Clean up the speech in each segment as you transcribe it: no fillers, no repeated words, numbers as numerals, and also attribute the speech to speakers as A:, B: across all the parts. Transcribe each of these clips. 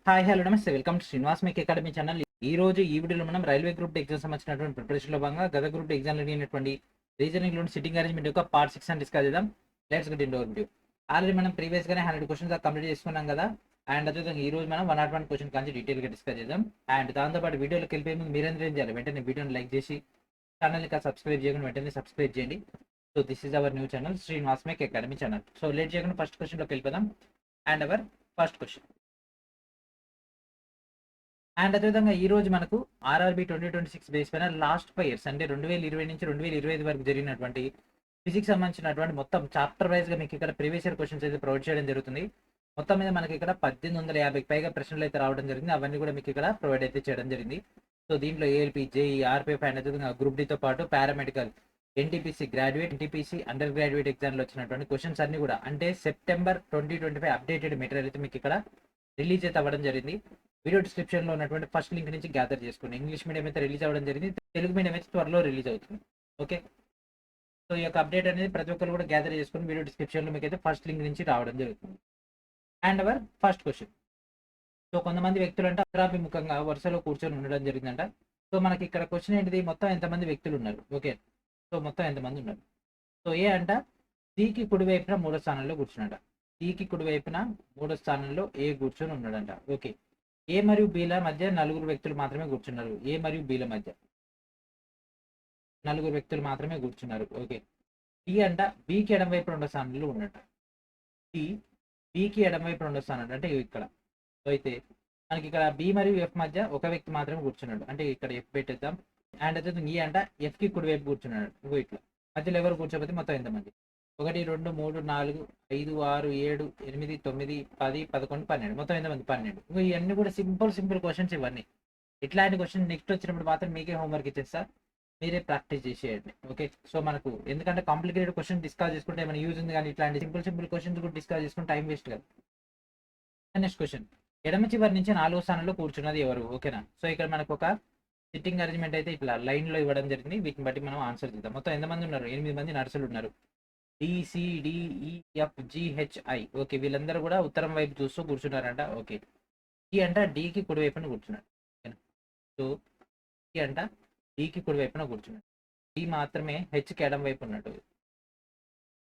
A: Hi hello నమస్తే welcome to Srinivas make academy channel. ఈ రోజు ఈ వీడియోలో మనం రైల్వే గ్రూప్ ఎగ్జామ్ సంబంధించినటువంటి ప్రిపరేషన్ లో భాగంగా గత గ్రూప్ ఎగ్జామ్ లో అడిగినటువంటి రీజనింగ్ లోని సిట్టింగ్ అరేంజ్మెంట్ యొక్క పార్ట్ 6 అని డిస్కస్ చేద్దాం. Let's get into video. Already మనం ప్రీవియస్ గానే 100 క్వశ్చన్స్ కంప్లీట్ చేసుకున్నాం కదా. అండ్ అదేవిధంగా ఈ రోజు మనం 101 క్వశ్చన్ కానీ డీటెయిల్ గా డిస్కస్ చేద్దాం. అండ్ దాంతో పాటు వీడియోలోకి వెళ్ళిపోయే ముందు మీరందరూ ఏం చేయాలి, వెంటనే వీడియోని లైక్ చేసి ఛానల్ కి సబ్స్క్రైబ్ చేయకుండా వెంటనే సబ్స్క్రైబ్ చేయండి. So this is our new channel Srinivas make academy channel. So late చేయకుండా ఫస్ట్ క్వశ్చన్ లోకి వెళ్ళిపోదాం. And hour first question. And అదేవిధంగా ఈ రోజు మనకు ఆర్ఆర్బి 2026 బేస్ పైన లాస్ట్ 5 years అంటే 2020 నుంచి 2025 వరకు జరిగినటువంటి ఫిజిక్స్ సంబంధించినటువంటి మొత్తం చాప్టర్ వైజ్ గా మీకు ఇక్కడ ప్రీవియస్ ఇయర్ క్వశ్చన్స్ అయితే ప్రొవైడ్ చేయడం జరుగుతుంది. మొత్తం మీద మనకి ఇక్కడ 1850కి పైగా ప్రశ్నలు అయితే రావడం జరిగింది. అవన్నీ కూడా మీకు ఇక్కడ ప్రొవైడ్ అయితే చేయడం జరిగింది. సో దీంట్లో ఏఎల్పి, జేఈ, ఆర్పిఎఫ్ అండ్ అదేవిధంగా గ్రూప్ డితో పాటు paramedical, NTPC graduate, NTPC under graduate exam లో వచ్చినటువంటి క్వశ్చన్స్ అన్ని కూడా అంటే సెప్టెంబర్ 2025 అప్డేటెడ్ మెటీరియల్ అయితే మీకు ఇక్కడ రిలీజ్ అయితే అవ్వడం జరిగింది. వీడియో డిస్క్రిప్షన్ లో ఉన్నటువంటి ఫస్ట్ లింక్ నుంచి గ్యాదర్ చేసుకోండి. ఇంగ్లీష్ మీడియం అయితే రిలీజ్ అవ్వడం జరిగింది, తెలుగు మీడియం అయితే త్వరలో రిలీజ్ అవుతుంది. ఓకే, సో ఈ యొక్క అప్డేట్ అనేది ప్రతి ఒక్కరు కూడా గ్యాదర్ చేసుకుని వీడియో డిస్క్రిప్షన్ లో మీకు అయితే ఫస్ట్ లింక్ నుంచి రావడం జరుగుతుంది. And hour first question. So కొంతమంది వ్యక్తులు అంటే అగ్రాభిముఖంగా వరుసలో కూర్చొని ఉండడం జరిగిందంట. సో మనకి ఇక్కడ క్వశ్చన్ ఏంటిది, మొత్తం ఎంతమంది వ్యక్తులు ఉన్నారు. ఓకే, సో మొత్తం ఎంతమంది ఉన్నారు. సో ఏ అంట సికి కుడివైపున 3వ స్థానంలో కూర్చున్నాడ. సికి కుడివైపున 3వ స్థానంలో ఏ కూర్చొని ఉన్నాడంట. ఓకే, ఏ మరియు బిల మధ్య 4 వ్యక్తులు మాత్రమే కూర్చున్నారు. ఏ మరియు బిల మధ్య 4 వ్యక్తులు మాత్రమే కూర్చున్నారు. ఓకే, డి అంట బికి ఎడమ వైపు 2వ స్థానంలో ఉన్నట. డి బికి ఎడమ వైపు 2వ స్థానం అంటే ఇక్కడ. సో అయితే మనకి ఇక్కడ బి మరియు ఎఫ్ మధ్య ఒక వ్యక్తి మాత్రమే కూర్చున్నాడు అంటే ఇక్కడ ఎఫ్ పెట్టేద్దాం. అండ్ అయితే ఈ అంట ఎఫ్ కి కుడివైపు కూర్చున్నాడు. ఇట్లా మధ్యలో ఎవరు కూర్చోకపోతే మొత్తం ఎంతమంది, 1 2 3 4 5 6 7 8 9 10 11 12 మొత్తం ఎంతమంది 12. ఇవన్నీ కూడా సింపుల్ క్వశ్చన్స్. ఇవన్నీ ఇట్లాంటి క్వశ్చన్ నెక్స్ట్ వచ్చినప్పుడు మాత్రం మీకే హోంవర్క్ ఇచ్చేస్తా, మీరే ప్రాక్టీస్ చేసేయండి. ఓకే, సో మనకు ఎందుకంటే కాంప్లికేటెడ్ క్వశ్చన్ డిస్కస్ చేసుకుంటే ఏమైనా యూజ్ ఉంది, కానీ ఇట్లాంటి సింపుల్ క్వశ్చన్స్ కూడా డిస్కస్ చేసుకుంటే టైం వేస్ట్ కదా. Next question. ఎడమ చివరి నుంచి 4వ స్థానంలో కూర్చున్నది ఎవరు. ఓకేనా, సో ఇక్కడ మనకు ఒక సిట్టింగ్ అరేంజ్మెంట్ అయితే ఇట్లా లైన్ లో ఇవ్వడం జరిగింది. వీటిని బట్టి మనం ఆన్సర్ చేద్దాం. మొత్తం ఎంతమంది ఉన్నారు, 8 మంది నర్సులు ఉన్నారు. DCDEFGHI. ఓకే, వీళ్ళందరూ కూడా ఉత్తరం వైపు చూస్తూ కూర్చున్నారంట. ఓకే, ఈ అంట డికి కుడి వైపున కూర్చున్నాడు. సో ఈ అంట డికి కుడి వైపున కూర్చున్నాడు. డి మాత్రమే హెచ్కి ఎడం వైపు ఉన్నాడు.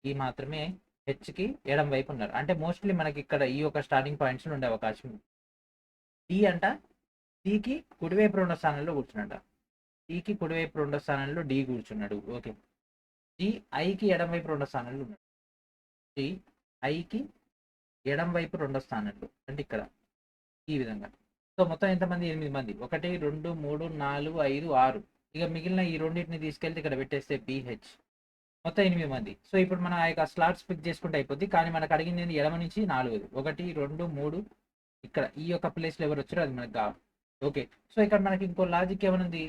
A: ఈ మాత్రమే హెచ్కి ఎడం వైపు ఉన్నారు. అంటే మోస్ట్లీ మనకి ఇక్కడ ఈ యొక్క స్టార్టింగ్ పాయింట్స్ ఉండే అవకాశం ఉంది. డి అంట డికి కుడివైపు 2వ స్థానంలో కూర్చున్నాడు. డికి కుడివైపు 2వ స్థానంలో డి కూర్చున్నాడు. ఓకే, జి ఐకి ఎడం వైపు 2వ స్థానంలో ఉన్నాడు. జి ఐకి ఎడం వైపు 2వ స్థానంలో అంటే ఇక్కడ ఈ విధంగా. సో మొత్తం ఎంతమంది, 8 మంది. 1 2 3 4 5 6. ఇక మిగిలిన ఈ రెండింటిని తీసుకెళ్తే ఇక్కడ పెట్టేస్తే బిహెచ్. మొత్తం 8 మంది. సో ఇప్పుడు మనం ఆ యొక్క స్లాట్స్ పిక్ చేసుకుంటే అయిపోద్ది. కానీ మనకు అడిగింది ఎడమ నుంచి 4. 1 2 3 ఇక్కడ ఈ యొక్క ప్లేస్ లో ఎవరు వచ్చారో అది మనకు కావాలి. ఓకే, సో ఇక్కడ మనకి ఇంకో లాజిక్ ఏమనుంది,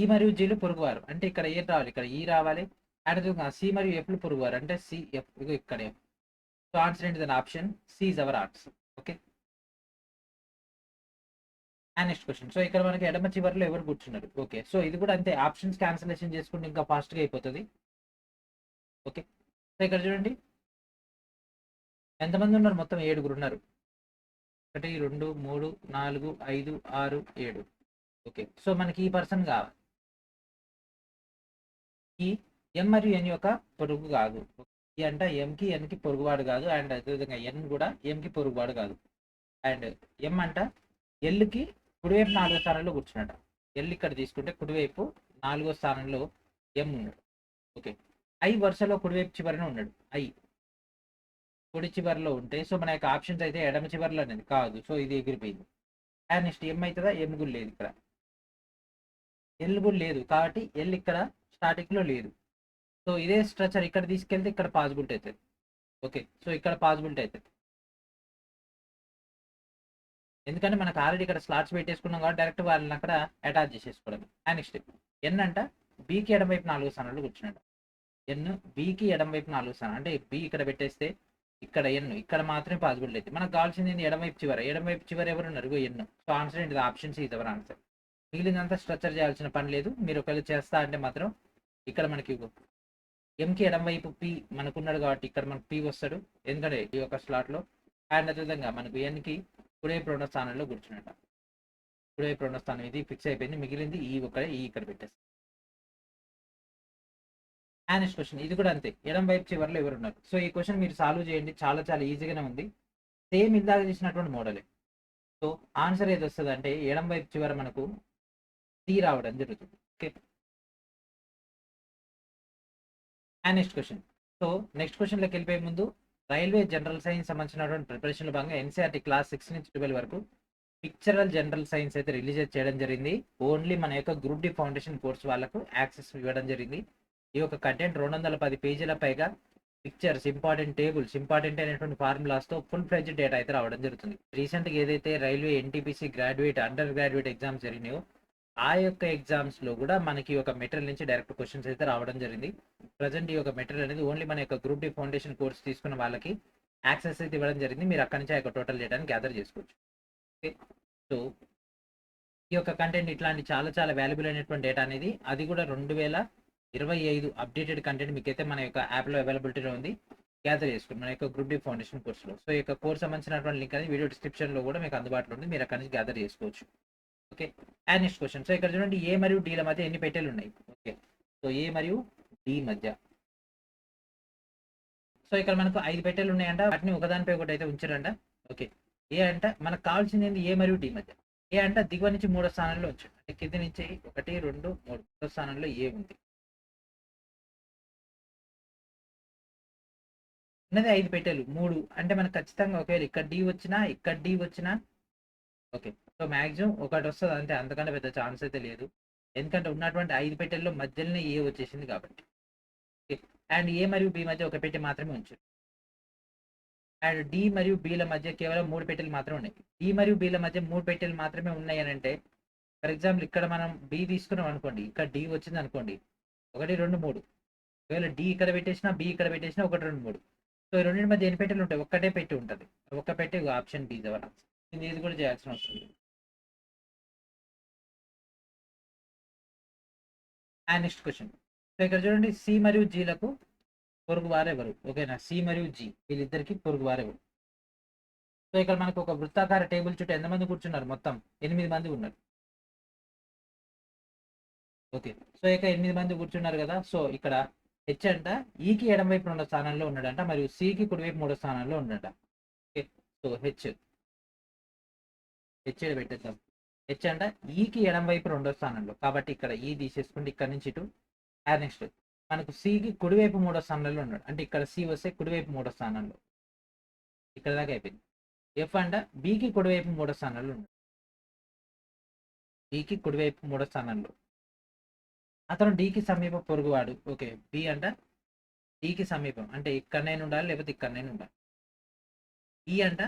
A: ఈ మరియు జీలు పొరుగువారు అంటే ఇక్కడ ఏ రావాలి, ఇక్కడ ఈ రావాలి. అండ్ సి మరియు ఎఫ్లు పొరుగువారు అంటే సిఎఫ్ ఇక్కడ ఎఫ్. సో ఆన్సర్ ఏంటి, option C is our answer. Okay, and next question. So ఇక్కడ మనకి ఎడమ చివరిలో ఎవరు కూర్చున్నారు. ఓకే, సో ఇది కూడా అంతే, ఆప్షన్స్ క్యాన్సిలేషన్ చేసుకుంటే ఇంకా ఫాస్ట్ గా అయిపోతుంది. ఓకే, సో ఇక్కడ చూడండి ఎంతమంది ఉన్నారు, మొత్తం 7 ఉన్నారు. 1 2 3 4 5 6 7. ఓకే, సో మనకి ఈ పర్సన్ కావాలి. ఈ ఎం మరియు ఎన్ యొక్క పొరుగు కాదు. ఈ అంట ఎంకి ఎన్కి పొరుగువాడు కాదు. అండ్ అదేవిధంగా ఎన్ కూడా ఎంకి పొరుగువాడు కాదు. అండ్ ఎం అంట ఎల్కి కుడివైపు 4వ స్థానంలో కూర్చున్నాడు. ఎల్ ఇక్కడ తీసుకుంటే కుడివైపు 4వ స్థానంలో ఎం ఉన్నాడు. ఓకే, ఐ వరుసలో కుడివైపు చివరిన ఉన్నాడు. ఐ కుడి చివరిలో ఉంటే సో మన యొక్క ఆప్షన్స్ అయితే ఎడమ చివరిలో అనేది కాదు. సో ఇది ఎగిరిపోయింది. అండ్ నెక్స్ట్ ఎం అవుతుందా, ఎం కూడా లేదు, ఇక్కడ ఎల్ కూడా లేదు. కాబట్టి ఎల్ ఇక్కడ స్టార్టింగ్ లో లేదు. సో ఇదే స్ట్రక్చర్ ఇక్కడ తీసుకెళ్తే ఇక్కడ పాసిబిలిటీ అవుతుంది. ఓకే, సో ఇక్కడ పాసిబిలిటీ అవుతుంది. ఎందుకంటే మనకు ఆల్రెడీ ఇక్కడ స్లాట్స్ పెట్టేసుకున్నాం కాబట్టి డైరెక్ట్ వాళ్ళని అక్కడ అటాచ్ చేసేసుకోవడం. అండ్ నెక్స్ట్ ఎన్ అంట బికి ఎడం వైపు 4వ స్థానంలో కూర్చున్నాడు. ఎన్ బికి ఎడం వైపు 4వ స్థానం అంటే బి ఇక్కడ పెట్టేస్తే ఇక్కడ ఎన్ ఇక్కడ మాత్రమే పాసిబిలిటీ అయితే. మనకు కావాల్సింది ఎడం వైపు చివర. ఎడం వైపు చివర ఎవరు ఉన్నారు, ఎన్. సో ఆన్సర్ ఏంటి, option C is our answer. మిగిలినంతా స్ట్రక్చర్ చేయాల్సిన పని లేదు. మీరు ఒకవేళ చేస్తా అంటే మాత్రం ఇక్కడ మనకి ఎంకి ఎడం వైపు పి మనకున్నాడు కాబట్టి ఇక్కడ మనకు పి వస్తాడు, ఎందుకంటే ఈ యొక్క స్లాట్ లో. అండ్ అదేవిధంగా మనకు ఎన్కి కుడివైపు రెండో స్థానంలో కూర్చున్నట. కుడివైపు రెండో స్థానం ఇది ఫిక్స్ అయిపోయింది. మిగిలింది ఈ ఇక్కడ పెట్టేస్తాం. నెక్స్ట్ క్వశ్చన్ ఇది కూడా అంతే. ఎడం వైపు చివరిలో ఎవరున్నారు? సో ఈ క్వశ్చన్ మీరు సాల్వ్ చేయండి. చాలా చాలా ఈజీగానే ఉంది. సేమ్ ఇందాక చేసినటువంటి మోడలే. సో ఆన్సర్ ఏది వస్తుంది అంటే ఎడం వైపు చివర మనకు సి రావడం జరుగుతుంది. Okay. Next question. So next క్వశ్చన్లోకి వెళ్ళిపోయే ముందు రైల్వే జనరల్ సైన్స్ సంబంధించినటువంటి ప్రిపరేషన్లో భాగంగా ఎన్సీఆర్టీ క్లాస్ 6 నుంచి 12 వరకు పిక్చరల్ జనరల్ సైన్స్ అయితే రిలీజ్ చేయడం జరిగింది. ఓన్లీ మన యొక్క గ్రూప్ డి ఫౌండేషన్ కోర్స్ వాళ్ళకు యాక్సెస్ ఇవ్వడం జరిగింది. ఈ యొక్క కంటెంట్ 210 పేజీల పైగా పిక్చర్స్, ఇంపార్టెంట్ టేబుల్స్, ఇంపార్టెంట్ అయినటువంటి ఫార్ములాస్తో ఫుల్ ఫ్లెడ్జ్ డేటా అయితే రావడం జరుగుతుంది. రీసెంట్గా ఏదైతే railway NTPC graduate, undergraduate exams జరిగినాయో ఆ యొక్క ఎగ్జామ్స్లో కూడా మనకి ఒక మెటీరియల్ నుంచి డైరెక్ట్ క్వశ్చన్స్ అయితే రావడం జరిగింది. ప్రజెంట్ ఈ యొక్క మెటీరియల్ అనేది ఓన్లీ మన యొక్క గ్రూప్ డి ఫౌండేషన్ కోర్స్ తీసుకున్న వాళ్ళకి యాక్సెస్ అయితే ఇవ్వడం జరిగింది. మీరు అక్కడి నుంచి ఆ యొక్క టోటల్ డేటాని గ్యాదర్ చేసుకోవచ్చు. ఓకే. సో ఈ యొక్క కంటెంట్ ఇట్లాంటి చాలా చాలా వాల్యుబుల్ అయినటువంటి డేటా అనేది, అది కూడా 2025 అప్డేటెడ్ కంటెంట్ మీకైతే మన యొక్క యాప్లో అవైలబిలిటీలో ఉంది. గ్యాదర్ చేసుకుని మన యొక్క గ్రూప్ డి ఫౌండేషన్ కోర్సులో. సో ఈ యొక్క కోర్స్ సంబంధించినటువంటి లింక్ అనేది వీడియో డిస్క్రిప్షన్లో కూడా మీకు అందుబాటులో ఉంది. మీరు అక్కడి నుంచి గ్యాదర్ చేసుకోవచ్చు. ఓకే. Next question. సో ఇక్కడ చూడండి, ఏ మరియు డీల మధ్య ఎన్ని పెట్టెలు ఉన్నాయి? ఓకే. సో ఏ మరియు డి మధ్య, సో ఇక్కడ మనకు 5 పెట్టెలు ఉన్నాయంట. వాటిని ఒకదానిపై ఒకటి అయితే ఉంచారంట. ఓకే. ఏ అంట మనకు కావాల్సింది ఏంది? ఏ మరియు డి మధ్య. ఏ అంట దిగువ నుంచి 3వ స్థానంలో ఉంచాడు. అంటే కింద నుంచి 1, 2, 3 3వ స్థానంలో ఏ ఉంది. ఉన్నది 5 పెట్టెలు 3 అంటే మనకు ఖచ్చితంగా ఒకవేళ ఇక్కడ డి వచ్చినా ఇక్కడ డి వచ్చినా ఓకే. సో మ్యాక్సిమం ఒకటి వస్తుంది అంతే, అంతకంటే పెద్ద ఛాన్స్ అయితే లేదు. ఎందుకంటే ఉన్నటువంటి 5 పెట్టెల్లో మధ్యలోనే ఏ వచ్చేసింది కాబట్టి. ఓకే. అండ్ ఏ మరియు బి మధ్య ఒక పెట్టె మాత్రమే ఉంచారు. అండ్ డి మరియు బిల మధ్య కేవలం 3 పెట్టెలు మాత్రమే ఉన్నాయి. డి మరియు బిల మధ్య 3 పెట్టెలు మాత్రమే ఉన్నాయి అని అంటే, ఫర్ ఎగ్జాంపుల్ ఇక్కడ మనం బి తీసుకున్నాం అనుకోండి, ఇక్కడ డి వచ్చింది అనుకోండి, 1, 2, 3. ఒకవేళ డి ఇక్కడ పెట్టేసినా బి ఇక్కడ పెట్టేసినా 1, 2, 3. సో ఈ రెండింటి మధ్య ఎన్ని పెట్టెలు ఉంటాయి? ఒక్కటే పెట్టి ఉంటుంది. ఒక్క పెట్టి ఆప్షన్ బి జవర్. ఇది కూడా చేయాల్సిన అవసరం లేదు. Next question. సో ఇక్కడ చూడండి, సి మరియు జీలకు పొరుగు వారెవరు? ఓకేనా. సి మరియు జీ వీళ్ళిద్దరికి పొరుగు వారెవరు? సో ఇక్కడ మనకు ఒక వృత్తాకార టేబుల్ చుట్టూ ఎంతమంది కూర్చున్నారు? మొత్తం 8 మంది ఉన్నారు. ఓకే. సో ఇక 8 మంది కూర్చున్నారు కదా. సో ఇక్కడ హెచ్ అంట ఈకి ఎడం వైపు 2వ స్థానంలో ఉన్నాడంట, మరియు సికి కుడివైపు 3వ స్థానంలో ఉన్నాడంట. ఓకే. సో హెచ్ పెట్టేద్దాం. హెచ్ అంట ఈకి ఎడం వైపు 2వ స్థానంలో, కాబట్టి ఇక్కడ ఈ తీసేసుకుంటే ఇక్కడ నుంచి ఇటు. నెక్స్ట్ మనకు సికి కుడివైపు 3వ స్థానంలో ఉన్నాడు, అంటే ఇక్కడ సి వస్తే కుడివైపు 3వ స్థానంలో, ఇక్కడ దాకా అయిపోయింది. ఎఫ్ అంట బికి కుడివైపు 3వ స్థానంలో ఉన్నాడు, బికి కుడివైపు 3వ స్థానంలో. అతను డికి సమీప పొరుగువాడు. ఓకే. బి అంట డికి సమీపం, అంటే ఇక్కడనైనా ఉండాలి లేకపోతే ఇక్కడనైనా ఉండాలి. ఈ అంట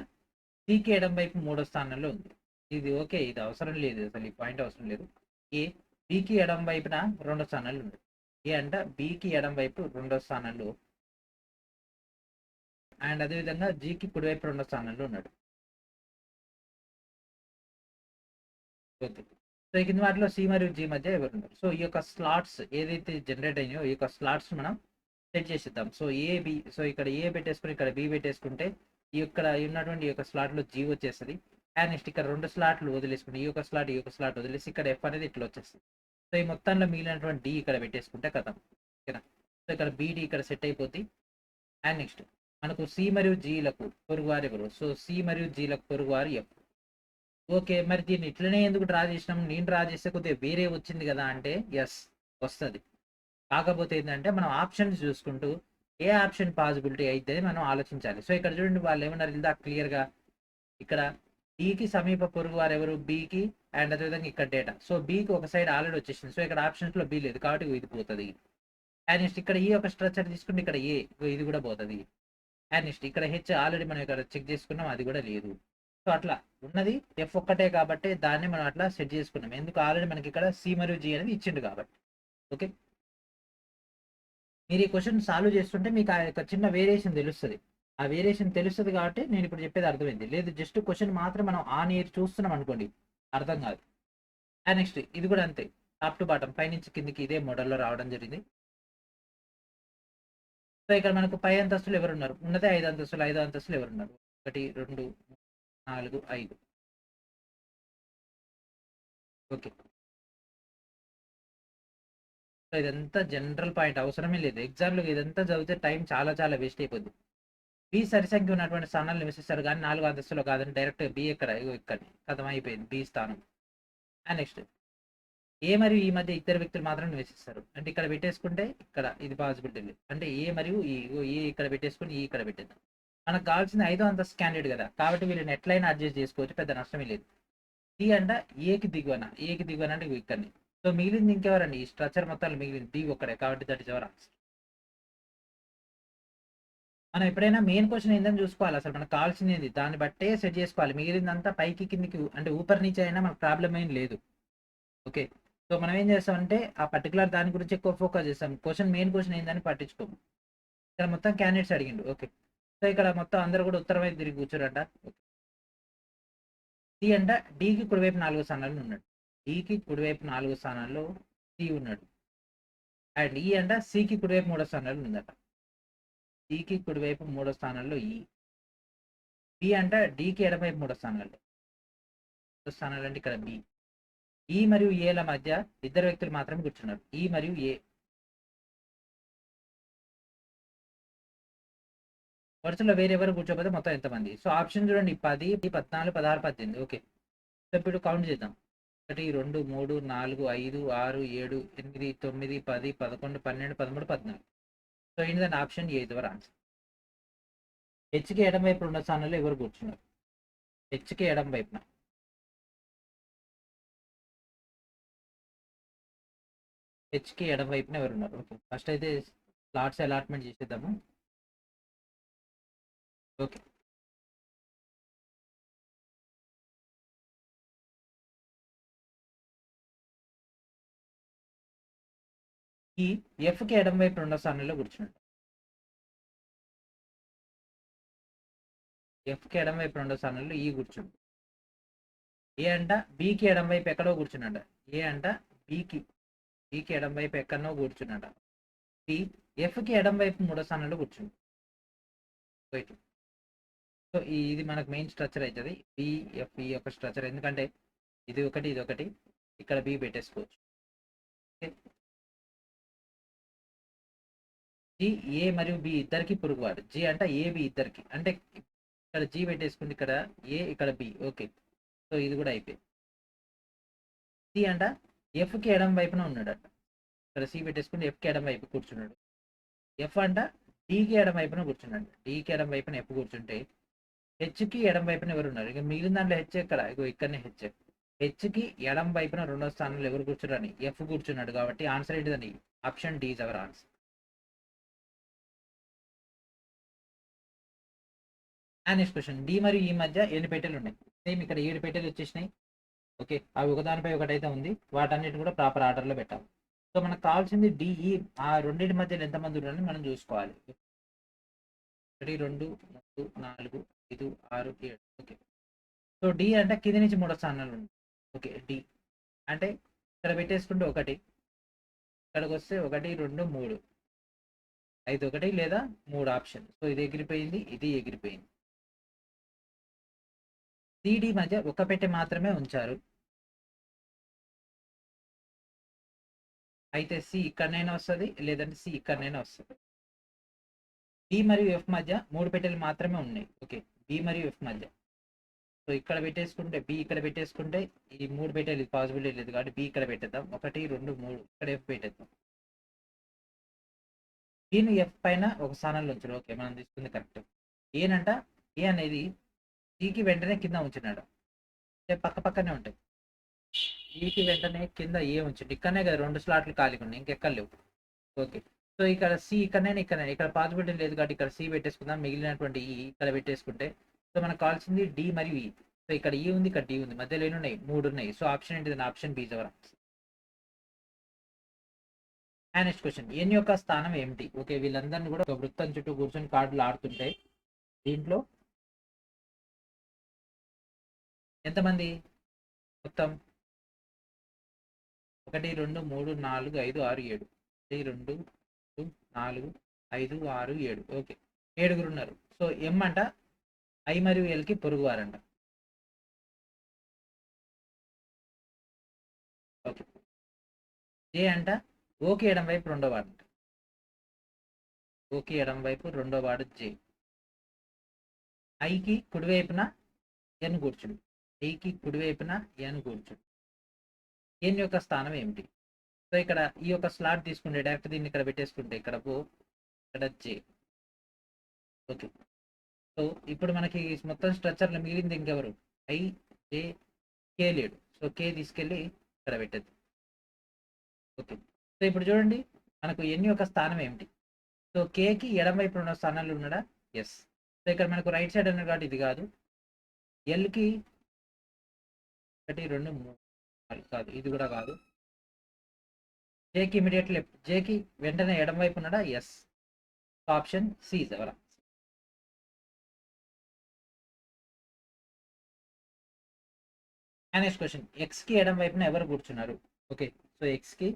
A: సికి ఎడం వైపు 3వ స్థానంలో ఉంది. ఇది ఓకే, ఇది అవసరం లేదు, అసలు ఈ పాయింట్ అవసరం లేదు. ఏ బికి ఎడం వైపున 2వ స్థానంలో ఉంది. ఏ అంట బికి ఎడం వైపు 2వ స్థానంలో, అండ్ అదేవిధంగా జీకి కుడివైపు 2వ స్థానంలో ఉన్నాడు. ఓకే. సో కింద వాటిలో సి మరియు జీ మధ్య ఎవరు ఉన్నారు? సో ఈ యొక్క స్లాట్స్ ఏదైతే జనరేట్ అయినాయో ఈ యొక్క స్లాట్స్ మనం సెట్ చేసేద్దాం. సో ఏ బి, సో ఇక్కడ ఏ పెట్టేసుకుని ఇక్కడ బి పెట్టేసుకుంటే ఇక్కడ ఉన్నటువంటి ఈ యొక్క స్లాట్లో జీ వచ్చేస్తుంది. అండ్ నెక్స్ట్ ఇక్కడ 2 స్లాట్లు వదిలేసుకుంటే ఈ యొక్క స్లాట్ వదిలేసి ఇక్కడ ఎఫ్ అనేది ఇట్లా వచ్చేస్తుంది. సో ఈ మొత్తంలో మిగిలినటువంటి డి ఇక్కడ పెట్టేసుకుంటే కథం. ఓకేనా. సో ఇక్కడ బీడి ఇక్కడ సెట్ అయిపోద్ది. అండ్ నెక్స్ట్ మనకు సి మరియు జీలకు పొరుగువారు ఎవరు? సో సి మరియు జీలకు పొరుగువారు ఎఫ్. ఓకే. మరి దీన్ని ఇట్లనే ఎందుకు డ్రా చేసినాం? నేను డ్రా చేస్తే కొద్దిగా వేరే వచ్చింది కదా అంటే, ఎస్ వస్తుంది. కాకపోతే ఏంటంటే మనం ఆప్షన్స్ చూసుకుంటూ ఏ ఆప్షన్ పాసిబిలిటీ అయితే మనం ఆలోచించాలి. సో ఇక్కడ చూడండి, వాళ్ళు ఏమన్నారు ఇందా క్లియర్గా, ఇక్కడ డికి సమీప పొరుగు వారు ఎవరు? బికి, అండ్ అదేవిధంగా ఇక్కడ డేటా. సో బికి ఒక సైడ్ ఆల్రెడీ వచ్చేసింది. సో ఇక్కడ ఆప్షన్స్లో బి లేదు కాబట్టి ఇది పోతుంది. అండ్ నెక్స్ట్ ఇక్కడ ఈ ఒక స్ట్రక్చర్ తీసుకుంటే ఇక్కడ ఏ, ఇది కూడా పోతుంది. అండ్ నెక్స్ట్ ఇక్కడ హెచ్ ఆల్రెడీ మనం ఇక్కడ చెక్ చేసుకున్నాం, అది కూడా లేదు. సో అట్లా ఉన్నది ఎఫ్ ఒక్కటే కాబట్టి దాన్ని మనం అట్లా సెట్ చేసుకున్నాం. ఎందుకు? ఆల్రెడీ మనకి ఇక్కడ సి మరియు జీ అనేది ఇచ్చిండు కాబట్టి. ఓకే. మీరు ఈ క్వశ్చన్ సాల్వ్ చేస్తుంటే మీకు ఆ యొక్క చిన్న వేరియేషన్ తెలుస్తుంది. ఆ వేరియేషన్ తెలుస్తుంది కాబట్టి నేను ఇప్పుడు చెప్పేది అర్థమైంది. లేదు జస్ట్ క్వశ్చన్ మాత్రం మనం ఆన్ ఇయర్ చూస్తున్నాం అనుకోండి, అర్థం కాదు. అండ్ నెక్స్ట్ ఇది కూడా అంతే, టాప్ టు బాటం పైనుంచి కిందికి ఇదే మోడల్లో రావడం జరిగింది. సో ఇక్కడ మనకు పై అంతస్తులు ఎవరున్నారు? ఉన్నదే 5 అంతస్తులు. 5 అంతస్తులు ఎవరున్నారు? 1, 2, 4 5. ఓకే. సో ఇదంతా జనరల్ పాయింట్, అవసరమే లేదు ఎగ్జామ్లో. ఇదంతా చదివితే టైం చాలా చాలా వేస్ట్ అయిపోద్ది. బి సరి సంఖ్య ఉన్నటువంటి స్థానాలు నివసిస్తారు కానీ 4 అంతస్తులో కాదని డైరెక్ట్ బి ఎక్కడ, ఇగో ఇక్కడ కథం అయిపోయింది బి స్థానం. అండ్ నెక్స్ట్ ఏ మరియు ఈ మధ్య ఇద్దరు వ్యక్తులు మాత్రం నివసిస్తారు. అంటే ఇక్కడ పెట్టేసుకుంటే ఇక్కడ ఇది పాసిబిలిటీ లేదు. అంటే ఏ మరియు ఈ, ఇగో ఏ ఇక్కడ పెట్టేసుకుని ఈ ఇక్కడ పెట్టేద్దాం. మనకు కావాల్సింది 5వ అంతస్తు క్యాండిడేట్ కదా, కాబట్టి వీళ్ళని ఎట్లయినా అడ్జస్ట్ చేసుకోవచ్చు, పెద్ద నష్టమే లేదు. డి అంట ఏకి దిగువన అంటే ఇగో ఇక్కడని. సో మిగిలింది ఇంకెవరండి, ఈ స్ట్రక్చర్ మొత్తాలు మిగిలింది డి ఒక్కడే, కాబట్టి దట్ ఇస్ అవర్ ఆన్సర్. మనం ఎప్పుడైనా మెయిన్ క్వశ్చన్ ఏందని చూసుకోవాలి, అసలు మనకు కావాల్సింది ఏంది దాన్ని బట్టే సెట్ చేసుకోవాలి. మిగిలిందంతా పైకి కిందికి అంటే ఊపర్ నీచే అయినా మనకు ప్రాబ్లం ఏం లేదు. ఓకే. సో మనం ఏం చేస్తామంటే ఆ పర్టికులర్ దాని గురించి ఎక్కువ ఫోకస్ చేస్తాం, మెయిన్ క్వశ్చన్ ఏందని పట్టించుకోము. ఇక్కడ మొత్తం క్యాండిడేట్స్ అడిగిండు. ఓకే. సో ఇక్కడ మొత్తం అందరూ కూడా ఉత్తరం వైపు తిరిగి కూర్చోరంట. సి అంట డికి కుడివైపు 4 స్థానాల్లో ఉన్నాడు. డికి కుడివైపు 4 స్థానాల్లో సి ఉన్నాడు. అండ్ ఈ అంట సికి కుడివైపు 3 స్థానాల్లో ఉందట. సికి కుడివైపు 3 స్థానాల్లో ఈ. బి అంట డికి ఎడమవైపు 3 స్థానాల్లో. 3 స్థానాలు అంటే ఇక్కడ బి. ఈ మరియు ఏల మధ్య ఇద్దరు వ్యక్తులు మాత్రమే కూర్చున్నారు. ఈ మరియు ఏ వరుసలో వేరెవరు కూర్చోకపోతే మొత్తం ఎంతమంది? సో ఆప్షన్ చూడండి, 10 14 16 18. ఓకే. సో ఇప్పుడు కౌంట్ చేద్దాం. 1 2 3 4 5 6 7 8 9 10 11 12 13 14. సో ఏంటంటే ఆప్షన్ ఏ ద్వారా ఆన్సర్. హెచ్కి ఎడం వైపు ఉన్న స్థానంలో ఎవరు కూర్చున్నారు? హెచ్కి ఎడం వైపున ఎవరు ఉన్నారు? ఓకే. ఫస్ట్ అయితే స్లాట్స్ అలాట్మెంట్ చేసేద్దాము. ఓకే. ఈ ఎఫ్కి ఎడం వైపు 2వ స్థానంలో కూర్చున్నాడు. ఎఫ్కి ఎడం వైపు 2వ స్థానంలో ఈ కూర్చుండు. ఏ అంట బికి ఎడం వైపు ఎక్కడో కూర్చున్నాడు. ఏ అంట బికి ఎడం వైపు ఎక్కడనో కూర్చున్నాడ. బి ఎఫ్కి ఎడం వైపు 3వ స్థానంలో కూర్చుండు. సో ఇది మనకు మెయిన్ స్ట్రక్చర్ అవుతుంది, బిఎఫ్ ఈ యొక్క స్ట్రక్చర్. ఎందుకంటే ఇది ఒకటి ఇది ఒకటి, ఇక్కడ బి పెట్టేసుకోవచ్చు. జి ఏ మరియు బి ఇద్దరికి పొరుగువాడు. జి అంటే ఏ బి ఇద్దరికి, అంటే ఇక్కడ జి పెట్టేసుకుంటే ఇక్కడ ఏ ఇక్కడ బి. ఓకే. సో ఇది కూడా అయిపోయింది. సి అంట ఎఫ్కి ఎడం వైపున ఉన్నాడట. ఇక్కడ సి పెట్టేసుకుంటే ఎఫ్కి ఎడం వైపు కూర్చున్నాడు. ఎఫ్ అంట డికి ఎడం వైపున కూర్చున్నాడు. డికి ఎడం వైపున ఎఫ్ కూర్చుంటే హెచ్కి ఎడం వైపున ఎవరు ఉన్నారు? ఇక మిగిలిన దాంట్లో హెచ్ ఎక్కడ, ఇగో ఇక్కడనే హెచ్. హెచ్కి ఎడం వైపున 2వ స్థానంలో ఎవరు కూర్చున్నారని ఎఫ్ కూర్చున్నాడు. కాబట్టి ఆన్సర్ ఏంటిదని option D is our answer. Next question, D మరియు ఈ మధ్య ఎన్ని పెట్టెలు ఉన్నాయి? సేమ్ ఇక్కడ 7 పెట్టెలు వచ్చేసినాయి. ఓకే. అవి ఒకదానిపై ఒకటైతే ఉంది, వాటన్నిటిని కూడా ప్రాపర్ ఆర్డర్లో పెట్టాలి. సో మనకు కావాల్సింది డిఈ, ఆ రెండింటి మధ్యలో ఎంతమంది ఉన్నారని మనం చూసుకోవాలి. 1 2 3 4 5 6 7. ఓకే. సో డి అంటే కింది నుంచి 3వ స్థానాలు ఉంది. ఓకే. డి అంటే ఇక్కడ పెట్టేసుకుంటే 1, ఇక్కడికి వస్తే 1 2 3 5 1 లేదా 3 ఆప్షన్. సో ఇది ఎగిరిపోయింది, ఇది ఎగిరిపోయింది. సిడి మధ్య ఒక పెట్టె మాత్రమే ఉంచారు. అయితే సి ఇక్కడనైనా వస్తుంది, లేదంటే సి ఇక్కడనైనా వస్తుంది. బి మరియు ఎఫ్ మధ్య 3 పెట్టెలు మాత్రమే ఉన్నాయి. ఓకే. బి మరియు ఎఫ్ మధ్య. సో ఇక్కడ పెట్టేసుకుంటే బి ఇక్కడ పెట్టేసుకుంటే ఈ 3 పెట్టెలు పాసిబిలిటీ లేదు, కాబట్టి బి ఇక్కడ పెట్టేద్దాం. 1 2 3 ఇక్కడ ఎఫ్ పెట్టేద్దాం. బిని ఎఫ్ పైన ఒక స్థానంలో ఉంచారు. ఓకే, మనం తీసుకుంది కరెక్ట్. ఏనంట ఏ అనేది ఈకి వెంటనే కింద ఉంచినాడు. పక్క పక్కనే ఉంటాయి. ఈకి వెంటనే కింద ఏ ఉంచండి. ఇక్కడనే కదా 2 స్లాట్లు ఖాళీగా ఉన్నాయి, ఇంకెక్కడ లేవు. ఓకే. సో ఇక్కడ సి ఇక్కడనే ఇక్కడ పాసిబిలిటీ లేదు, కాబట్టి ఇక్కడ సి పెట్టేసుకుందాం. మిగిలినటువంటి ఈ ఇక్కడ పెట్టేసుకుంటే సో మనకు కావాల్సింది డి మరియు ఈ. సో ఇక్కడ ఈ ఉంది, ఇక్కడ డి ఉంది, మధ్యలో ఎన్ని ఉన్నాయి? 3 ఉన్నాయి. సో ఆప్షన్ ఏంటిది? Option B is our answer. Next question, N యొక్క స్థానం ఏమిటి? ఓకే. వీళ్ళందరినీ కూడా ఒక వృత్తం చుట్టూ కూర్చొని కార్డులు ఆడుతుంటాయి. దీంట్లో ఎంతమంది మొత్తం? 1 2 3 4 5 6 7. 1 2 3 4 5 6 7. ఓకే, 7గురు ఉన్నారు. సో ఎం అంట ఐ మరియు ఎల్కి పొరుగువారంట. జే అంట ఓకి ఎడం వైపు రెండో వాడు అంట. ఓకి ఎడం వైపు రెండో వాడు జే. ఐకి కుడివైపున ఎన్ కూర్చుండు. ఐకి కుడివైపున ఎన్ కూర్చుండు. ఎన్ యొక్క స్థానం ఏమిటి? సో ఇక్కడ ఈ యొక్క స్లాట్ తీసుకుంటే డైరెక్ట్ దీన్ని ఇక్కడ పెట్టేసుకుంటే ఇక్కడ ఓ, ఇక్కడ జే. ఓకే. సో ఇప్పుడు మనకి మొత్తం స్ట్రక్చర్లో మిగిలింది ఇంకెవరు? ఐ, జే, కే లేడు. సో కే తీసుకెళ్ళి ఇక్కడ పెట్టద్దు. ఓకే. సో ఇప్పుడు చూడండి మనకు ఎన్ యొక్క స్థానం ఏమిటి? సో కేకి ఎడం వైపు ఉన్న స్థానాలు ఉన్నాడా? ఎస్. సో ఇక్కడ మనకు రైట్ సైడ్ అన్నారు కాబట్టి ఇది కాదు. ఎల్కి 1 2 3 కాదు, ఇది కూడా కాదు. జేకి ఇమీడియట్ లెఫ్ట్, జేకి వెంటనే ఎడం వైపు ఉన్నాడా? Yes. Option C is our. Next question, ఎక్స్కి ఎడం వైపున ఎవరు కూర్చున్నారు? ఓకే. సో ఎక్స్కి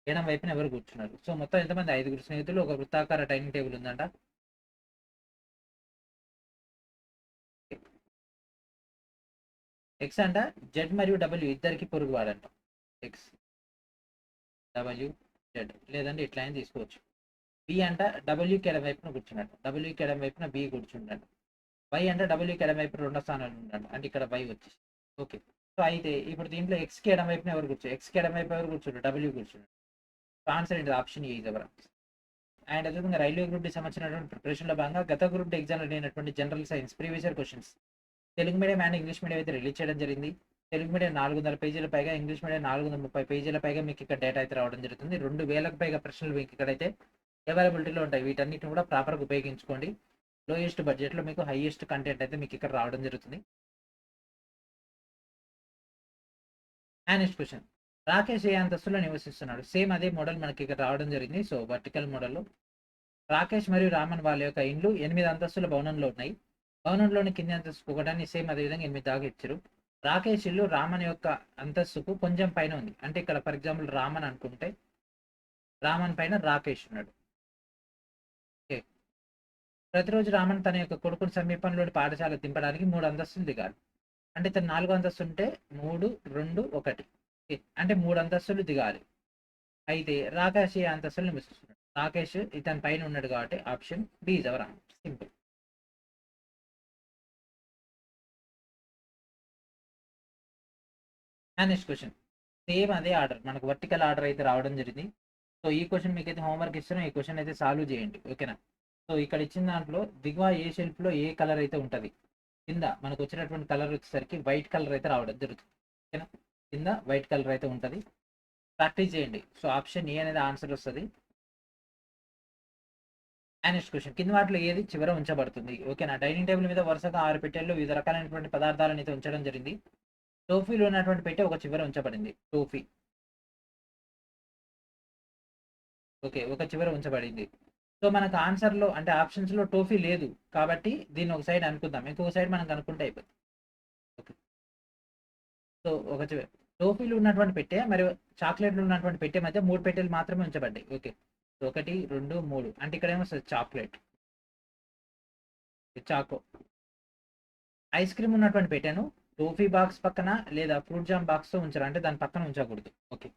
A: ఎడం వైపున ఎవరు కూర్చున్నారు? సో మొత్తం ఎంతమంది? 5 స్నేహితులు, ఒక వృత్తాకార డైనింగ్ టేబుల్ ఉందంట. ఎక్స్ అంట జెడ్ మరియు డబ్ల్యూ ఇద్దరికి పొరుగు వాడంట. ఎక్స్, డబ్ల్యూ, జెడ్, లేదంటే ఇట్లా అయినా తీసుకోవచ్చు. బి అంట డబ్ల్యూకి ఎడం వైపున కూర్చున్నాడు. డబ్ల్యూకి ఎడం వైపున బి కూర్చుంటాడు. వై అంటే డబ్ల్యూకి ఎడం వైపు రెండో స్థానంలో ఉన్నాడు, అంటే ఇక్కడ వై వచ్చేసి. ఓకే. సో అయితే ఇప్పుడు దీంట్లో ఎక్స్కి ఎడం వైపున ఎవరు కూర్చోరు? ఎక్స్కి ఎడం వైపు ఎవరు కూర్చుంటారు? డబ్ల్యూ కూర్చున్నాడు. ఆన్సర్ ఏంటి? Option A is hour. And అదేవిధంగా రైల్వే గ్రూప్ డి సంబంధించినటువంటి ప్రిపరేషన్లో భాగంగా గత గ్రూప్ డి ఎగ్జామ్లో లేనటువంటి general science previous year questions Telugu medium and English medium అయితే రిలీజ్ చేయడం జరిగింది. తెలుగు మీడియం 400 పేజీల పైగా, ఇంగ్లీష్ మీడియం 430 పేజీల పైగా మీకు ఇక్కడ డేటా అయితే రావడం జరుగుతుంది. 2000కు పైగా ప్రశ్నలు మీకు ఇక్కడైతే అవైలబిలిటీలో ఉంటాయి. వీటన్నిటిని కూడా ప్రాపర్గా ఉపయోగించుకోండి. లోయెస్ట్ బడ్జెట్లో మీకు హైయెస్ట్ కంటెంట్ అయితే మీకు ఇక్కడ రావడం జరుగుతుంది. నెక్స్ట్ క్వశ్చన్, రాకేష్ ఏ అంతస్తులో నివసిస్తున్నాడు? సేమ్ అదే మోడల్ మనకి ఇక్కడ రావడం జరిగింది. సో వర్టికల్ మోడల్లో రాకేష్ మరియు రామన్ వాళ్ళ యొక్క ఇండ్లు 8 అంతస్తుల భవనంలో ఉన్నాయి. భవనంలోని కింది అంతస్తుకు ఒకటాన్ని సేమ్ అదేవిధంగా 8 దాకా ఇచ్చారు. రాకేష్ ఇల్లు రామన్ యొక్క అంతస్తుకు కొంచెం పైన ఉంది. అంటే ఇక్కడ ఫర్ ఎగ్జాంపుల్ రామన్ అనుకుంటే రామన్ పైన రాకేష్ ఉన్నాడు. ఓకే. ప్రతిరోజు రామన్ తన యొక్క కొడుకుని సమీపంలోని పాఠశాల దింపడానికి 3 అంతస్తులు దిగాలి. అంటే తను 4 అంతస్తు ఉంటే 3 2 1, అంటే 3 అంతస్తులు దిగాలి. అయితే రాకేష్ ఏ అంతస్తులు నివసిస్తున్నాడు? రాకేష్ ఇతని పైన ఉన్నాడు కాబట్టి option B is our answer. Simple. Next question, same అదే ఆర్డర్ మనకు వర్టికల్ ఆర్డర్ అయితే రావడం జరిగింది. సో ఈ క్వశ్చన్ మీకు అయితే హోంవర్క్ ఇస్తున్నాం, ఈ క్వశ్చన్ అయితే సాల్వ్ చేయండి. ఓకేనా? సో ఇక్కడ ఇచ్చిన దాంట్లో దిగువ ఏ షెల్ఫ్లో ఏ కలర్ అయితే ఉంటుంది? కింద మనకు వచ్చినటువంటి కలర్ వచ్చేసరికి వైట్ కలర్ అయితే రావడం జరుగుతుంది. ఓకేనా? కింద వైట్ కలర్ అయితే ఉంటుంది. ప్రాక్టీస్ చేయండి. సో ఆప్షన్ ఏ అనేది ఆన్సర్ వస్తుంది. నెక్స్ట్ క్వశ్చన్, కింద వాటిలో ఏది చివర ఉంచబడుతుంది? ఓకేనా? డైనింగ్ టేబుల్ మీద వరుసగా 6 పెట్టెల్లో వివిధ రకాలైనటువంటి పదార్థాలను అయితే ఉంచడం జరిగింది. టోఫీలో ఉన్నటువంటి పెట్టె ఒక చివర ఉంచబడింది. టోఫీ ఓకే, ఒక చివర ఉంచబడింది. సో మనకు ఆన్సర్లో అంటే ఆప్షన్స్లో టోఫీ లేదు కాబట్టి దీన్ని ఒక సైడ్ అనుకుందాం, ఇంకొక సైడ్ మనం కనుక్కుంటే అయిపోతుంది. ఓకే. సో ఒక చివర టోఫీలు ఉన్నటువంటి పెట్టె మరియు చాక్లెట్లు ఉన్నటువంటి పెట్టె మధ్య 3 పెట్టెలు మాత్రమే ఉంచబడ్డాయి. ఓకే. 1 2 3, అంటే ఇక్కడ ఏమొస్తుంది? Chocolate, choco. ఐస్ క్రీమ్ ఉన్నటువంటి పెట్టెను టోఫీ బాక్స్ పక్కన లేదా ఫ్రూట్ జామ్ బాక్స్తో ఉంచారు, అంటే దాని పక్కన ఉంచకూడదు. ఓకే.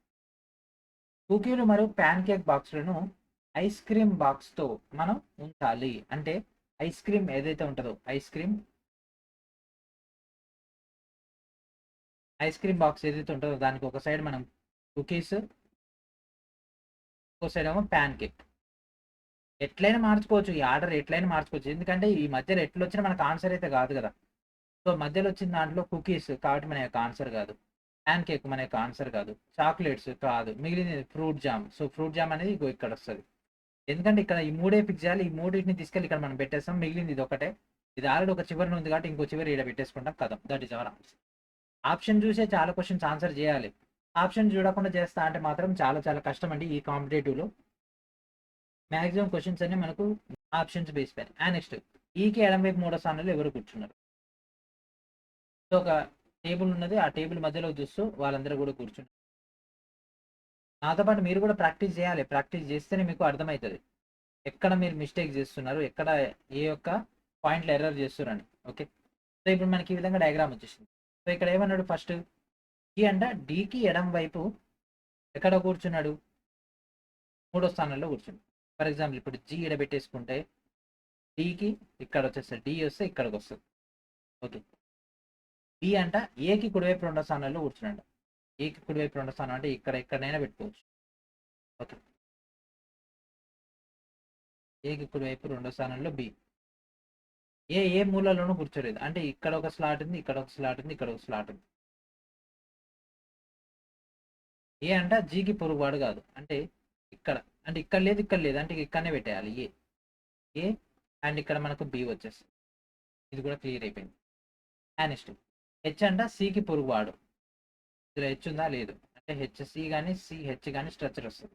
A: కుకీలు మరియు ప్యాన్ కేక్ బాక్స్లను ఐస్ క్రీమ్ బాక్స్తో మనం ఉంచాలి. అంటే ఐస్ క్రీమ్ ఏదైతే ఉంటుందో ఐస్ క్రీమ్ బాక్స్ ఏదైతే ఉంటుందో దానికి ఒక సైడ్ మనం కుకీస్, ఒక సైడ్ ఏమో ప్యాన్ కేక్. ఎట్లయినా మార్చుకోవచ్చు, ఈ ఆర్డర్ ఎట్లయినా మార్చుకోవచ్చు, ఎందుకంటే ఈ మధ్యలో ఎట్లా వచ్చినా మనకు ఆన్సర్ అయితే కాదు కదా. సో మధ్యలో వచ్చిన దాంట్లో కుకీస్ కాబట్టి మన యొక్క ఆన్సర్ కాదు, ప్యాన్ కేక్ మన యొక్క ఆన్సర్ కాదు, చాక్లెట్స్ కాదు, మిగిలింది fruit jam. So fruit jam అనేది ఇక్కడ వస్తుంది, ఎందుకంటే ఇక్కడ ఈ 3 ఫిక్స్ చేయాలి. ఈ 3 తీసుకెళ్ళి ఇక్కడ మనం పెట్టేస్తాం, మిగిలింది ఇది ఒకటే. ఇది ఆల్రెడీ ఒక చివరి ఉంది కాబట్టి ఇంకో చివరి ఇక్కడ పెట్టేసుకుంటాం కదా. That is our answer. Option చూసే చాలా క్వశ్చన్స్ ఆన్సర్ చేయాలి. ఆప్షన్ చూడకుండా చేస్తా అంటే మాత్రం చాలా చాలా కష్టం అండి. ఈ కాంపిటేటివ్లో మ్యాక్సిమం క్వశ్చన్స్ అన్ని మనకు ఆప్షన్స్ బేస్ పైన. నెక్స్ట్, ఈకి ఎడం వైపు 3వ స్థానంలో ఎవరు కూర్చున్నారు? సో ఒక టేబుల్ ఉన్నది, ఆ టేబుల్ మధ్యలో చూస్తూ వాళ్ళందరూ కూడా కూర్చున్నారు. నాతో పాటు మీరు కూడా ప్రాక్టీస్ చేయాలి. ప్రాక్టీస్ చేస్తేనే మీకు అర్థమవుతుంది ఎక్కడ మీరు మిస్టేక్ చేస్తున్నారు, ఎక్కడ ఏ యొక్క పాయింట్లో ఎర్రర్ చేస్తున్నారని. ఓకే. సో ఇప్పుడు మనకి ఈ విధంగా డయాగ్రామ్ వచ్చేసింది. సో ఇక్కడ ఏమన్నాడు? ఫస్ట్ ఈ అంట డీకి ఎడం వైపు ఎక్కడ కూర్చున్నాడు? మూడో స్థానంలో కూర్చున్నాడు. ఫర్ ఎగ్జాంపుల్ ఇప్పుడు జీ ఈడ పెట్టేసుకుంటే డీకి ఇక్కడ వచ్చేస్తుంది, డి వస్తే ఇక్కడికి వస్తుంది. ఓకే, బి అంట ఏకి కుడివైపు రెండో స్థానంలో కూర్చున్నాడు. ఏకి కుడివైపు రెండో స్థానం అంటే ఇక్కడ ఎక్కడైనా పెట్టుకోవచ్చు. ఓకే, ఏకి కుడివైపు రెండో స్థానంలో బి. ఏ మూలలోనూ కూర్చోలేదు అంటే ఇక్కడ ఒక స్లాట్ ఉంది, ఇక్కడ ఒక స్లాట్ ఉంది, ఇక్కడ ఒక స్లాట్ ఉంది. ఏ అంట జీకి పొరుగువాడు కాదు అంటే ఇక్కడ, అంటే ఇక్కడ లేదు ఇక్కడ లేదు అంటే ఇక్కడనే పెట్టేయాలి ఏ అండ్ ఇక్కడ మనకు బి వచ్చేస్తుంది. ఇది కూడా క్లియర్ అయిపోయింది. నెక్స్ట్ హెచ్ అంట సికి పొరుగువాడు. ఇందులో హెచ్ ఉందా? లేదు అంటే హెచ్ సి కానీ సి హెచ్ కానీ స్ట్రక్చర్ వస్తుంది.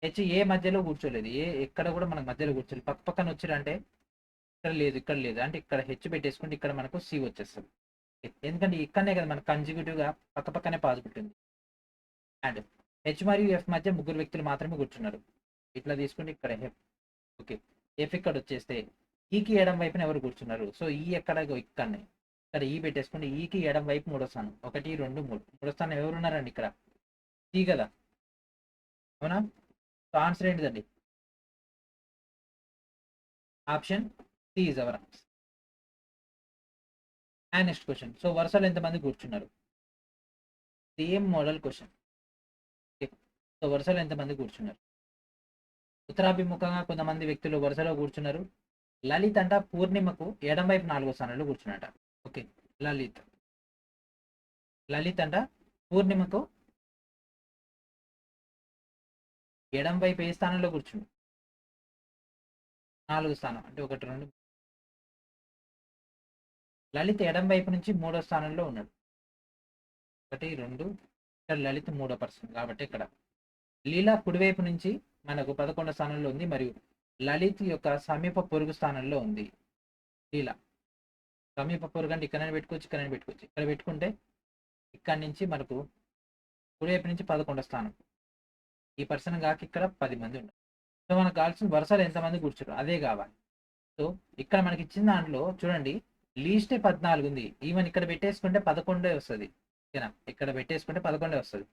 A: హెచ్ ఏ మధ్యలో కూర్చోలేదు, ఏ ఎక్కడ కూడా మనకు మధ్యలో కూర్చోలేదు. పక్క పక్కన వచ్చారంటే ఇక్కడ లేదు ఇక్కడ లేదు అంటే ఇక్కడ హెచ్ పెట్టేసుకుంటే ఇక్కడ మనకు సి వచ్చేస్తుంది. ఎందుకంటే ఇక్కడనే కదా మనకు కన్జిక్యూటివ్గా పక్క పక్కనే పాజిబిలిటీ ఉంది. అండ్ హెచ్ మరియు ఎఫ్ మధ్య ముగ్గురు వ్యక్తులు మాత్రమే కూర్చున్నారు. ఇట్లా తీసుకుంటే ఇక్కడ ఎఫ్. ఓకే, ఎఫ్ ఇక్కడ వచ్చేస్తే ఈకి ఎడం వైపున ఎవరు కూర్చున్నారు? సో ఈ ఎక్కడ ఇక్కడనే ఇక్కడ ఈ పెట్టేసుకుంటే ఈకి ఎడం వైపు మూడో స్థానం, 1 2 3 మూడో స్థానం ఎవరు ఉన్నారండి? ఇక్కడ సి కదా, అవునా? సో ఆన్సర్ ఏంటిదండి? Option C is our answer. And next question. So వరుసలో ఎంతమంది కూర్చున్నారు? Same model question. సో వరుసలో ఎంతమంది కూర్చున్నారు? ఉత్తరాభిముఖంగా కొంతమంది వ్యక్తులు వరుసలో కూర్చున్నారు. లలిత్ అంట పూర్ణిమకు ఎడం వైపు 4వ స్థానంలో కూర్చున్నట. ఓకే, లలిత్ అంట పూర్ణిమకు ఎడం వైపు ఏ స్థానంలో కూర్చుంది? 4వ స్థానం అంటే 1 2. లలిత్ ఎడం వైపు నుంచి 3వ స్థానంలో ఉన్నాడు. 1 2. ఇక్కడ లలిత్ 3వ పర్సన్ కాబట్టి ఇక్కడ లీలా కుడివైపు నుంచి మనకు 11వ స్థానంలో ఉంది మరియు లలిత్ యొక్క సమీప పొరుగు స్థానంలో ఉంది. లీలా సమీప పొరుగు అంటే ఇక్కడనే పెట్టుకోవచ్చు, ఇక్కడనే పెట్టుకోవచ్చు. ఇక్కడ పెట్టుకుంటే ఇక్కడ నుంచి మనకు కుడివైపు నుంచి 11వ స్థానం. ఈ పర్సన్ కాక ఇక్కడ 10 మంది ఉన్నారు. సో మనకు కావాల్సిన వరుసలు ఎంతమంది కూర్చున్నారు అదే కావాలి. సో ఇక్కడ మనకి ఇచ్చిన దాంట్లో చూడండి లీస్టే 14 ఉంది. ఈవెన్ ఇక్కడ పెట్టేసుకుంటే 11 వస్తుంది. ఓకేనా, ఇక్కడ పెట్టేసుకుంటే 11 వస్తుంది.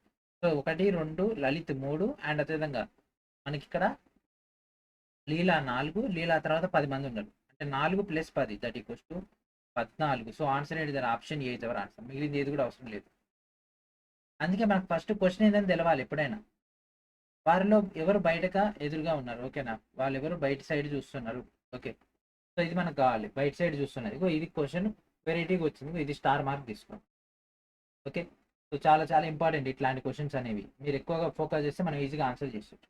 A: సో 1 2 లలిత్ 3 అండ్ అదేవిధంగా మనకి ఇక్కడ లీలా 4, లీలా తర్వాత 10 మంది ఉన్నారు అంటే 4 + 10 that equals to 14. So answer ఏంటి? Option A is our answer. మిగిలింది ఏది కూడా అవసరం లేదు. అందుకే మనకు ఫస్ట్ క్వశ్చన్ ఏంటని తెలవాలి ఎప్పుడైనా. వారిలో ఎవరు బయటగా ఎదురుగా ఉన్నారు? ఓకేనా, వాళ్ళు ఎవరు బయట సైడ్ చూస్తున్నారు? ఓకే, సో ఇది మనకు కావాలి, బయట సైడ్ చూస్తున్నది. ఇది క్వశ్చన్ వెరైటీగా వచ్చింది, ఇది స్టార్ మార్క్ తీసుకోండి. ఓకే, సో చాలా చాలా ఇంపార్టెంట్ ఇట్లాంటి క్వశ్చన్స్ అనేవి. మీరు ఎక్కువగా ఫోకస్ చేస్తే మనం ఈజీగా ఆన్సర్ చేసేచ్చు.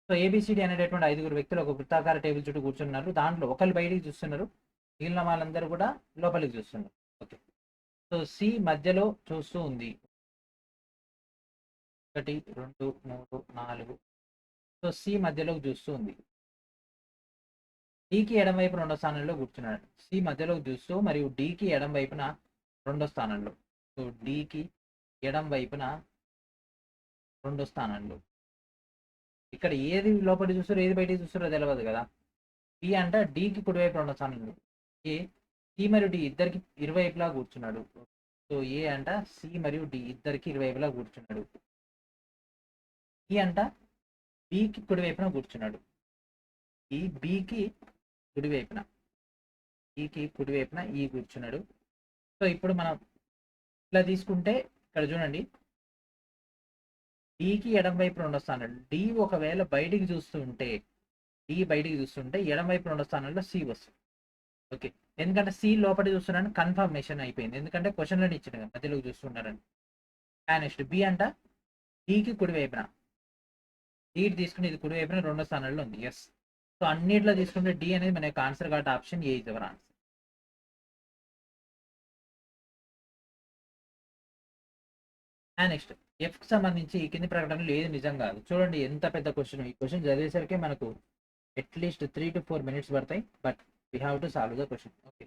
A: సో ఏబిసిడి అనేటటువంటి 5 వ్యక్తులు ఒక వృత్తాకార టేబుల్ చుట్టూ కూర్చున్నారు. దాంట్లో ఒకళ్ళు బయటికి చూస్తున్నారు, మిగిలిన వాళ్ళందరూ కూడా లోపలికి చూస్తున్నారు. ఓకే, సో సి మధ్యలో చూస్తూ ఉంది. 1 2 3 4. సో సి మధ్యలోకి చూస్తూ ఉంది. డికి ఎడం వైపు 2వ స్థానంలో కూర్చున్నాడు. సి మధ్యలోకి చూస్తూ మరియు డికి ఎడం వైపున 2వ స్థానంలో. సో డికి ఎడం వైపున 2వ స్థానంలో. ఇక్కడ ఏది లోపలికి చూస్తారో ఏది బయటికి చూస్తారో తెలియదు కదా. బి అంట డికి కుడివైపు 2వ స్థానంలో. ఏ సి మరియు డి ఇద్దరికి ఇరువైపులా కూర్చున్నాడు. సో ఏ అంట సి మరియు డి ఇద్దరికి ఇరువైపులా కూర్చున్నాడు. ఈ అంట బికి కుడివైపున కూర్చున్నాడు. ఈ బికి కుడివైపున, ఈకి కుడివైపున ఈ కూర్చున్నాడు. సో ఇప్పుడు మనం ఇట్లా తీసుకుంటే ఇక్కడ చూడండి డికి ఎడం వైపు 2వ స్థానంలో డి ఒకవేళ బయటికి చూస్తుంటే, డి బయటికి చూస్తుంటే ఎడం వైపు 2వ స్థానంలో సి వస్తుంది. ఓకే, ఎందుకంటే సి లోపలికి చూస్తున్నారని కన్ఫర్మేషన్ అయిపోయింది, ఎందుకంటే క్వశ్చన్లోనే ఇచ్చిన మధ్యలోకి చూస్తున్నారని. నెక్స్ట్ బి అంట డికి కుడివైపున, డి తీసుకుని ఇది కుడివైపున 2వ స్థానంలో ఉంది. ఎస్, సో అన్నిట్లో తీసుకుంటే డి అనేది మన యొక్క ఆన్సర్ కాబట్టి option A is our answer. Next F కి సంబంధించి ఈ కింది ప్రకటనలు ఏది నిజం కాదు. చూడండి ఎంత పెద్ద క్వశ్చన్. ఈ క్వశ్చన్ చదివేసరికి మనకు అట్లీస్ట్ 3 to 4 minutes పడతాయి, but we have to solve the question. Okay,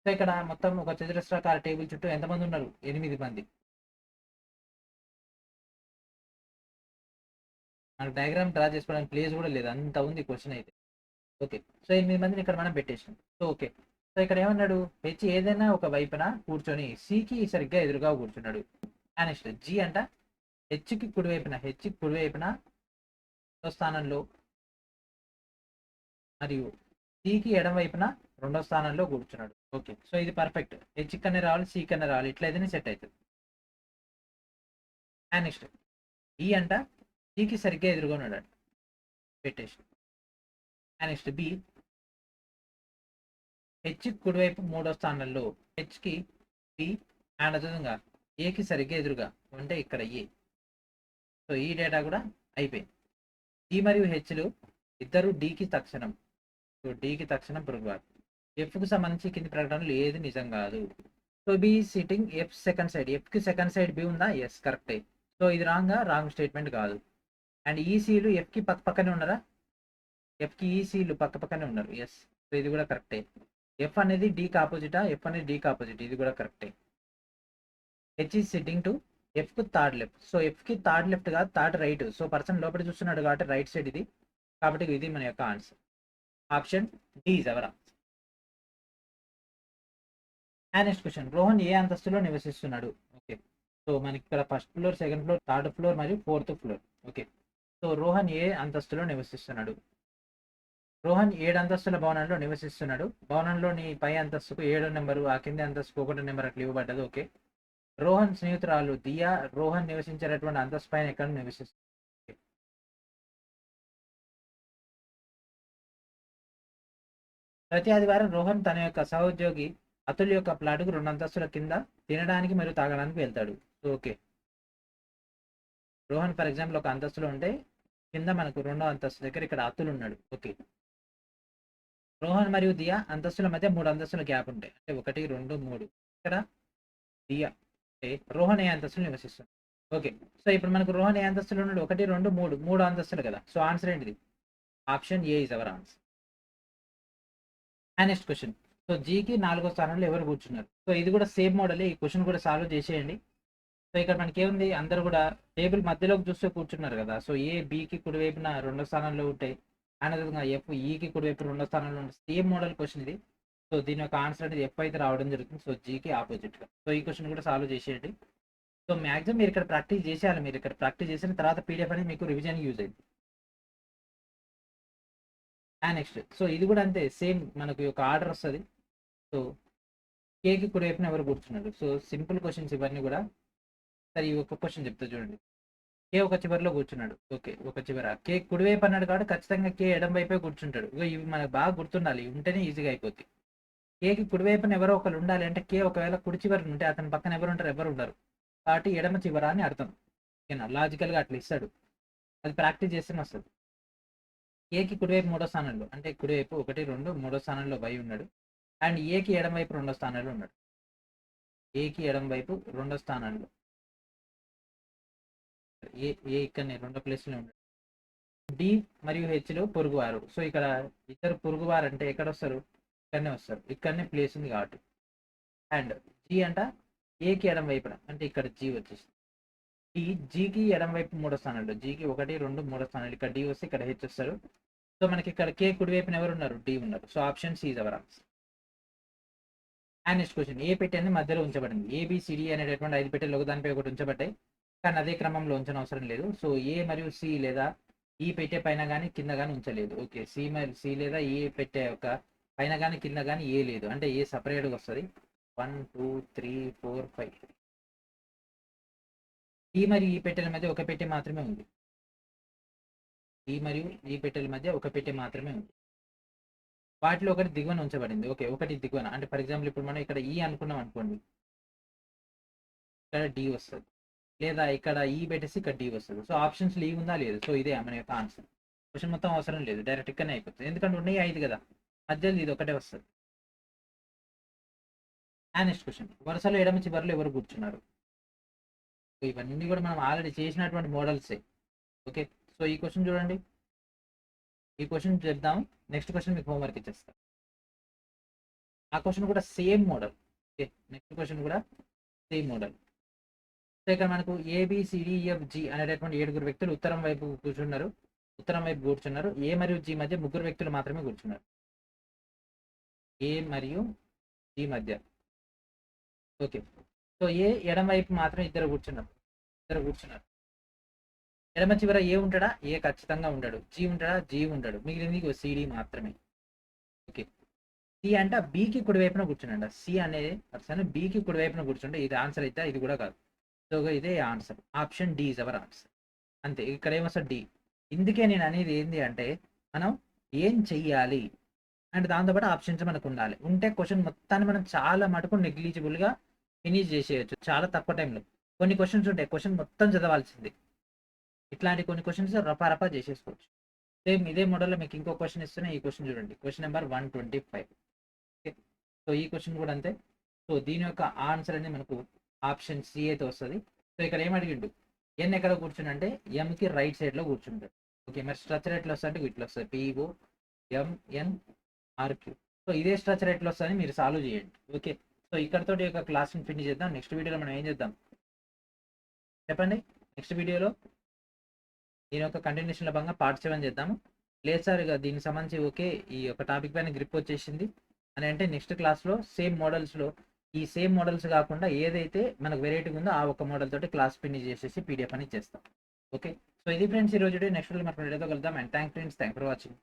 A: so ఇక్కడ మొత్తం ఒక చతురస్రాకార టేబుల్ చుట్టూ ఎంతమంది ఉన్నారు? 8 మంది. మనకు డయాగ్రామ్ డ్రా చేసుకోవడానికి ప్లేస్ కూడా లేదు, అంత ఉంది క్వశ్చన్ అయితే. ఓకే, సో 8 మందిని ఇక్కడ మనం పెట్టేసాం. సో ఓకే, సో ఇక్కడ ఏమన్నాడు? హెచ్ ఏదైనా ఒక వైపున కూర్చొని సికి సరిగ్గా ఎదురుగా కూర్చున్నాడు. నెక్స్ట్ జి అంట హెచ్కి కుడివైపున రెండో స్థానంలో మరియు సికి ఎడం వైపున రెండో స్థానంలో కూర్చున్నాడు. ఓకే, సో ఇది పర్ఫెక్ట్. హెచ్ కన్నా రావాలి, సి కన్నా రావాలి, ఇట్లయితేనే సెట్ అవుతుంది. అండ్ నెక్స్ట్ ఈ అంట సికి సరిగ్గా ఎదురుగా ఉన్నాడు పెట్టేసి. అండ్ నెక్స్ట్ బి హెచ్ కుడివైపు మూడో స్థానంలో, హెచ్కి బి అండ్ అదేవిధంగా ఏకి సరిగ్గా ఎదురుగా అంటే ఇక్కడ ఏ. సో ఈ డేటా కూడా అయిపోయింది. డి మరియు హెచ్లు ఇద్దరు డికి తక్షణం. సో డికి తక్షణం పొరుగువారు. ఎఫ్కు సంబంధించి కింది ప్రకటనలు ఏది నిజం కాదు. So B sitting F second side. ఎఫ్కి సెకండ్ సైడ్ బి ఉందా? ఎస్, కరెక్టే. సో ఇది రాంగ్ స్టేట్మెంట్ కాదు. అండ్ ఈసీలు ఎఫ్కి పక్కనే ఉన్నారా? ఎఫ్కి ఈసీలు పక్కనే ఉన్నారు. ఎస్, సో ఇది కూడా కరెక్టే. ఎఫ్ అనేది డీకి ఆపోజిటా? ఎఫ్ అనేది డీకి ఆపోజిట్, ఇది కూడా కరెక్టే. హెచ్ ఈజ్ సిట్టింగ్ టు ఎఫ్కు థర్డ్ లెఫ్ట్. సో ఎఫ్కి థర్డ్ లెఫ్ట్ కాదు, థర్డ్ రైట్. సో పర్సన్ లోపల చూస్తున్నాడు కాబట్టి రైట్ సైడ్ ఇది. కాబట్టి ఇది మన యొక్క answer. Option D is our answer. And next question, Rohan ఏ అంతస్తులో నివసిస్తున్నాడు? ఓకే, సో మనకి ఇక్కడ first floor, second floor, third floor మరియు fourth floor. Okay, so Rohan ఏ అంతస్తులో నివసిస్తున్నాడు? రోహన్ 7 అంతస్తుల భవనంలో నివసిస్తున్నాడు. భవనంలోని పై అంతస్తుకు 7 నెంబరు, ఆ కింది అంతస్తుకు 1 నెంబర్ అట్లా ఇవ్వబడ్డది. ఓకే, రోహన్ స్నేహితురాలు దియా రోహన్ నివసించేటటువంటి అంతస్తు పైన ఎక్కడ నివసిస్తుంది? ప్రతి ఆదివారం రోహన్ తన యొక్క సహోద్యోగి అతుల్ యొక్క ప్లాటుకు 2 అంతస్తుల కింద తినడానికి మరియు తాగడానికి వెళ్తాడు. ఓకే, రోహన్ ఫర్ ఎగ్జాంపుల్ ఒక అంతస్తులో ఉంటే కింద మనకు 2వ అంతస్తు దగ్గర ఇక్కడ అతుల్ ఉన్నాడు. ఓకే, రోహన్ మరియు దియా అంతస్తుల మధ్య 3 అంతస్తుల గ్యాప్ ఉంటాయి. అంటే 1, 2, 3. ఇక్కడ దియా అంటే రోహన్ ఏ అంతస్తులు నివసిస్తుంది. ఓకే, సో ఇప్పుడు మనకు రోహన్ ఏ అంతస్తులు ఉన్నాడు? 1, 2, 3, 3 అంతస్తులు కదా. సో ఆన్సర్ ఏంటిది? Option A is our answer. And next question, so జీకి 4వ స్థానంలో ఎవరు కూర్చున్నారు? సో ఇది కూడా సేమ్ మోడల్. ఈ క్వశ్చన్ కూడా సాల్వ్ చేసేయండి. సో ఇక్కడ మనకి ఏముంది, అందరు కూడా టేబుల్ మధ్యలోకి చూస్తూ కూర్చున్నారు కదా. సో ఏ బికి కుడివైపున 2వ స్థానంలో ఉంటాయి. అండ్ అదేవిధంగా ఎఫ్ ఈకి కుడివైపు 2వ స్థానంలో ఉంటాయి. సేమ్ మోడల్ క్వశ్చన్ ఇది. సో దీని యొక్క ఆన్సర్ అనేది ఎఫ్ అయితే రావడం జరుగుతుంది. సో జీకి ఆపోజిట్ గా. సో ఈ క్వశ్చన్ కూడా సాల్వ్ చేసేయండి. సో మాక్సిమం మీరు ఇక్కడ ప్రాక్టీస్ చేసేయాలి. మీరు ఇక్కడ ప్రాక్టీస్ చేసిన తర్వాత పీడిఎఫ్ అనేది మీకు రివిజన్ యూజ్ అయింది. అండ్ నెక్స్ట్, సో ఇది కూడా అంతే సేమ్, మనకు ఒక ఆర్డర్ వస్తుంది. సో కేకి కుడివైపున ఎవరు కూర్చున్నారు? సో సింపుల్ క్వశ్చన్స్ ఇవన్నీ కూడా. సరే ఈ ఒక క్వశ్చన్ చెప్తా చూడండి. కే ఒక చివరిలో కూర్చున్నాడు. ఓకే, ఒక చివర కే కుడివైపు అన్నాడు కాబట్టి ఖచ్చితంగా కే ఎడం వైపే కూర్చుంటాడు. ఇవి మనకు బాగా గుర్తుండాలి, ఉంటేనే ఈజీగా అయిపోద్ది. కేకి కుడివైపున ఎవరో ఒకరు ఉండాలి అంటే కే ఒకవేళ కుడి చివరి ఉంటే అతని పక్కన ఎవరు ఉంటారు? ఎవరు ఉండరు. కాబట్టి ఎడమ చివర అని అర్థం. ఓకేనా, లాజికల్గా అట్లా ఇస్తాడు. అది ప్రాక్టీస్ చేస్తేనే వస్తుంది. ఏకి కుడివైపు 3వ స్థానంలో, అంటే కుడివైపు 1, 2, 3వ స్థానంలో వై ఉన్నాడు. అండ్ ఏకి ఎడం వైపు 2వ స్థానంలో ఉన్నాడు. ఏకి ఎడం వైపు 2వ స్థానంలో ఏ ఇక్కడనే 2వ ప్లేస్లో ఉన్నాడు. డి మరియు హెచ్లు పొరుగువారు. సో ఇక్కడ ఇద్దరు పొరుగువారు అంటే ఎక్కడ వస్తారు? ఇక్కడనే వస్తారు. ఇక్కడనే ప్లేస్ ఉంది కాబట్టి. అండ్ జి అంట ఏకి ఎడం వైపున, అంటే ఇక్కడ జీ వచ్చేసి ఈ జీకి ఎడం వైపు 3వ స్థానంలో, జీకి 1, 2, 3వ స్థానాలు. ఇక్కడ డి వస్తే ఇక్కడ హెచ్ వస్తారు. సో మనకి ఇక్కడ కే కుడివైపున ఎవరు ఉన్నారు? డి ఉన్నారు. So option C is our answer. And next question, ఏ పెట్టె అనేది మధ్యలో ఉంచబడింది. ఏబిసిడి అనేటటువంటి 5 పెట్టెలు ఒకదానిపై ఒకటి ఉంచబడ్డాయి, కానీ అదే క్రమంలో ఉంచని అవసరం లేదు. సో ఏ మరియు సి లేదా ఈ పెట్టె పైన కానీ కింద కానీ ఉంచలేదు. ఓకే, సి లేదా ఏ పెట్టె యొక్క పైన కానీ కింద కానీ ఏ లేదు, అంటే ఏ సపరేట్గా వస్తుంది. 1, 2, 3, 4, 5. ఈ మరియు ఈ పెట్టెల మధ్య ఒక పెట్టె మాత్రమే ఉంది. ఈ మరియు ఈ పెట్టెల మధ్య ఒక పెట్టె మాత్రమే ఉంది. వాటిలో ఒకటి దిగువన ఉంచబడింది. ఓకే, ఒకటి దిగువన, అంటే ఫర్ ఎగ్జాంపుల్ ఇప్పుడు మనం ఇక్కడ ఈ అనుకున్నాం అనుకోండి, ఇక్కడ డి వస్తుంది. లేదా ఇక్కడ ఈ పెట్టేసి ఇక్కడ డి వస్తుంది. సో ఆప్షన్స్ ఈ ఉందా? లేదు. సో ఇదే మన యొక్క ఆన్సర్. క్వశ్చన్ మొత్తం అవసరం లేదు, డైరెక్ట్ ఇక్కడనే అయిపోతుంది. ఎందుకంటే ఉన్నాయి 5 కదా, మధ్యలో ఇది ఒకటే వస్తుంది. అండ్ నెక్స్ట్ క్వశ్చన్, వరుసలో ఎడమ చివరిలో ఎవరు కూర్చున్నారు? ఇవన్నీ కూడా మనం ఆల్రెడీ చేసినటువంటి మోడల్సే. ఓకే, సో ఈ క్వశ్చన్ చూడండి. ఈ క్వశ్చన్ చెప్దాం, నెక్స్ట్ క్వశ్చన్ మీకు హోంవర్క్ ఇచ్చేస్తాం. ఆ క్వశ్చన్ కూడా same model. Okay, next question కూడా సేమ్ మోడల్. సో ఇక్కడ మనకు ఏబిసిడిఎఫ్జి అనేటటువంటి 7 వ్యక్తులు ఉత్తరం వైపు కూర్చున్నారు. ఏ మరియు జి మధ్య 3 వ్యక్తులు మాత్రమే కూర్చున్నారు. ఏ మరియు జి మధ్య. ఓకే, సో ఏ ఎడం వైపు మాత్రం ఇద్దరు కూర్చున్నారు. ఎడమ చివర ఏ ఉంటాడా, ఏ ఖచ్చితంగా ఉండడు. జీ ఉంటాడా, జీ ఉండడు. మిగిలింది సిడి మాత్రమే. ఓకే, సి అంటే బికి కుడివైపున కూర్చుండ. సి అనే పర్సన్ బికి కుడివైపున కూర్చుంటే ఇది ఆన్సర్ అయితే ఇది కూడా కాదు. సో ఇదే answer. Option D is our answer. అంతే. ఇక్కడ ఏమొస్తుంది డి. ఇందుకే నేను అనేది ఏంది అంటే మనం ఏం చెయ్యాలి అండ్ దాంతోపాటు ఆప్షన్స్ మనకు ఉండాలి. ఉంటే క్వశ్చన్ మొత్తాన్ని మనం చాలా మటుకు నెగ్లిజిబుల్గా ఫినిష్ చేసేయచ్చు చాలా తక్కువ టైంలో. కొన్ని క్వశ్చన్స్ ఉంటాయి క్వశ్చన్ మొత్తం చదవాల్సింది. ఇట్లాంటి కొన్ని క్వశ్చన్స్ రపా చేసేసుకోవచ్చు. సేమ్ ఇదే మోడల్లో మీకు ఇంకో క్వశ్చన్ ఇస్తున్నా. ఈ క్వశ్చన్ చూడండి, క్వశ్చన్ నెంబర్ 125. ఓకే, సో ఈ క్వశ్చన్ కూడా అంతే. సో దీని యొక్క ఆన్సర్ అనేది మనకు ఆప్షన్ సి అయితే వస్తుంది. సో ఇక్కడ ఏం అడిగిండు, ఎన్ ఎక్కడ కూర్చుంటే ఎంకి రైట్ సైడ్లో కూర్చుంటాడు. ఓకే, మరి స్ట్రక్చర్ ఎట్లా వస్తుంది అంటే ఇట్లా వస్తుంది, పిఓ ఎంఎన్ ఆర్క్యూ. సో ఇదే స్ట్రక్చర్ ఎట్లా వస్తుంది మీరు సాల్వ్ చేయండి. ఓకే, సో ఇక్కడతో ఈ యొక్క క్లాస్ని ఫినిష్ చేద్దాం. నెక్స్ట్ వీడియోలో మనం ఏం చేద్దాం చెప్పండి. నెక్స్ట్ వీడియోలో దీని యొక్క కంటిన్యూషన్లో భాగంగా పార్ట్ 7 చేద్దాము. లేదు సార్ ఇక దీనికి సంబంధించి ఓకే ఈ యొక్క టాపిక్ పైన గ్రిప్ వచ్చేసింది అని అంటే నెక్స్ట్ క్లాస్లో సేమ్ మోడల్స్లో ఈ సేమ్ మోడల్స్ కాకుండా ఏదైతే మనకు వెరైటీ ఉందో ఆ ఒక మోడల్ తోటి క్లాస్ ఫినిష్ చేసేసి పీడిఎఫ్ అని చేస్తాం. ఓకే, సో ఇది ఫ్రెండ్స్ ఈ రోజు. నెక్స్ట్ వీడియో మనం కలుద్దాం. And thank friends, thank for watching.